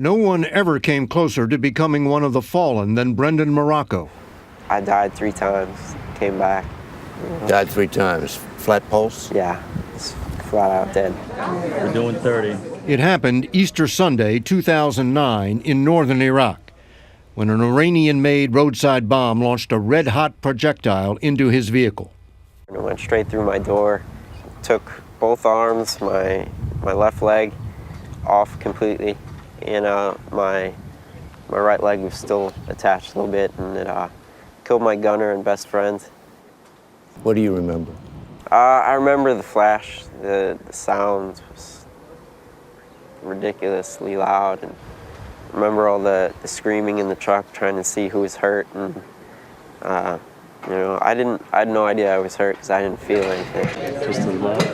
No one ever came closer to becoming one of the fallen than Brendan Marrocco. I died 3 times, came back. Died 3 times. Flat pulse? Yeah, just flat out dead. We're doing 30. It happened Easter Sunday, 2009, in northern Iraq, when an Iranian-made roadside bomb launched a red-hot projectile into his vehicle. It went straight through my door, took both arms, my left leg off completely, and my right leg was still attached a little bit, and it killed my gunner and best friend. What do you remember? I remember the flash. The sound was ridiculously loud, and I remember all the screaming in the truck trying to see who was hurt, and you know, I had no idea I was hurt because I didn't feel anything. Just a lot.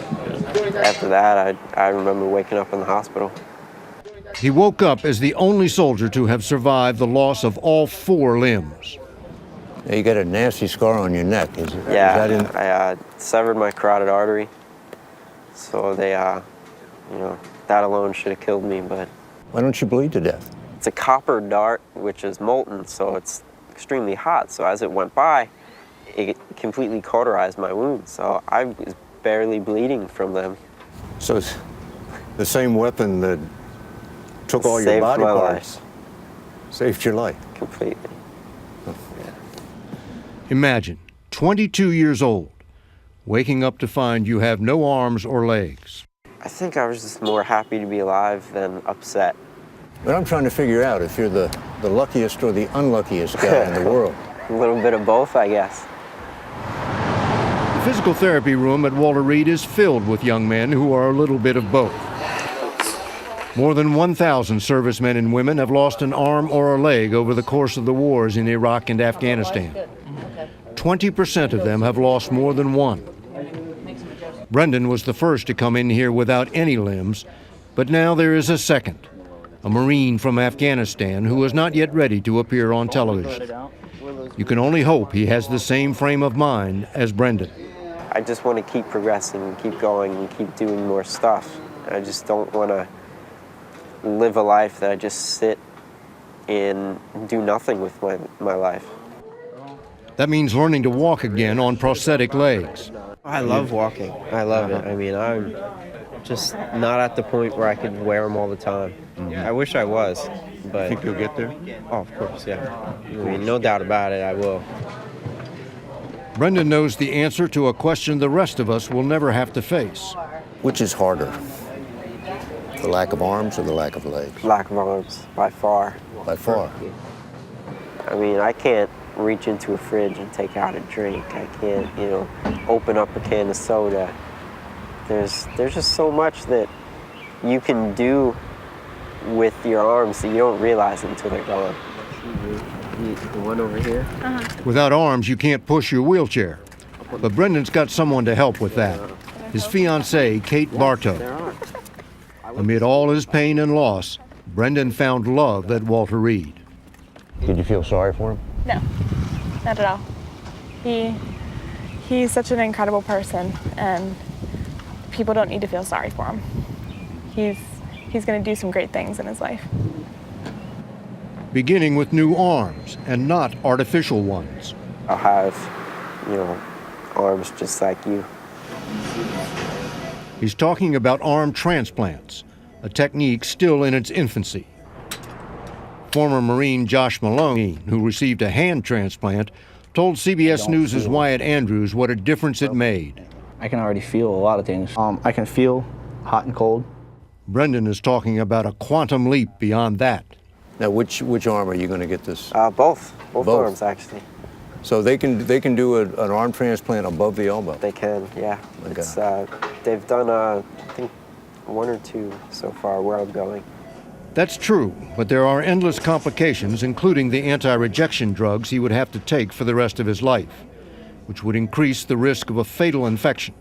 After that, I remember waking up in the hospital. He woke up as the only soldier to have survived the loss of all 4 limbs. Now, you got a nasty scar on your neck. Yeah, I severed my carotid artery, so they, you know, that alone should have killed me. But why don't you bleed to death? it's a copper dart which is molten, so it's extremely hot. So as it went by, it completely cauterized my wound. So I was barely bleeding from them. So it's the same weapon that took all your body parts. Saved your life. Completely. Imagine, 22 years old, waking up to find you have no arms or legs. I think I was just more happy to be alive than upset. But I'm trying to figure out if you're the luckiest or the unluckiest guy in the world. A little bit of both, I guess. The physical therapy room at Walter Reed is filled with young men who are a little bit of both. More than 1,000 servicemen and women have lost an arm or a leg over the course of the wars in Iraq and Afghanistan. 20% of them have lost more than one. Brendan was the first to come in here without any limbs, but now there is a second, a Marine from Afghanistan who is not yet ready to appear on television. You can only hope he has the same frame of mind as Brendan. I just want to keep progressing and keep going and keep doing more stuff. I just don't want to live a life that I just sit and do nothing with my life. That means learning to walk again on prosthetic legs. I love walking. I love it. I mean, I'm just not at the point where I could wear them all the time. I wish I was, but... Think you'll get there? Oh, of course, yeah. I mean, no doubt about it, I will. Brendan knows the answer to a question the rest of us will never have to face. Which is harder? The lack of arms or the lack of legs? Lack of arms, by far. By far. I mean, I can't reach into a fridge and take out a drink. I can't, you know, open up a can of soda. There's just so much that you can do with your arms that you don't realize until they're gone. The one over here? Without arms, you can't push your wheelchair. But Brendan's got someone to help with that. His fiancée, Kate Bartow. Amid all his pain and loss, Brendan found love at Walter Reed. Did you feel sorry for him? No, not at all. He's such an incredible person, and people don't need to feel sorry for him. He's going to do some great things in his life. Beginning with new arms, and not artificial ones. I'll have, you know, arms just like you. He's talking about arm transplants, a technique still in its infancy. Former Marine Josh Malone, who received a hand transplant, told CBS News' Wyatt Andrews what a difference it made. I can already feel a lot of things. I can feel hot and cold. Brendan is talking about a quantum leap beyond that. Now, which arm are you going to get this? Both arms, actually. So they can do an arm transplant above the elbow? They can, yeah. Okay. It's, they've done, I think, 1 or 2 so far where I'm going. That's true, but there are endless complications, including the anti-rejection drugs he would have to take for the rest of his life, which would increase the risk of a fatal infection,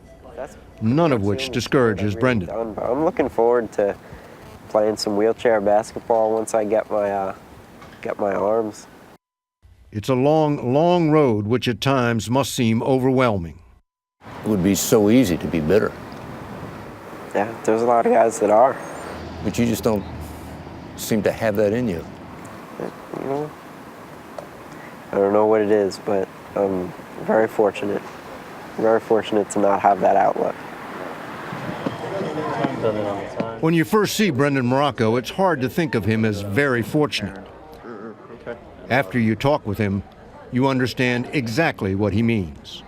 none of which discourages Brendan. I'm looking forward to playing some wheelchair basketball once I get my arms. It's a long, long road which at times must seem overwhelming. It would be so easy to be bitter. Yeah, there's a lot of guys that are. But you just don't seem to have that in you. You know, I don't know what it is, but I'm very fortunate. Very fortunate to not have that outlook. When you first see Brendan Marrocco, it's hard to think of him as very fortunate. After you talk with him, you understand exactly what he means.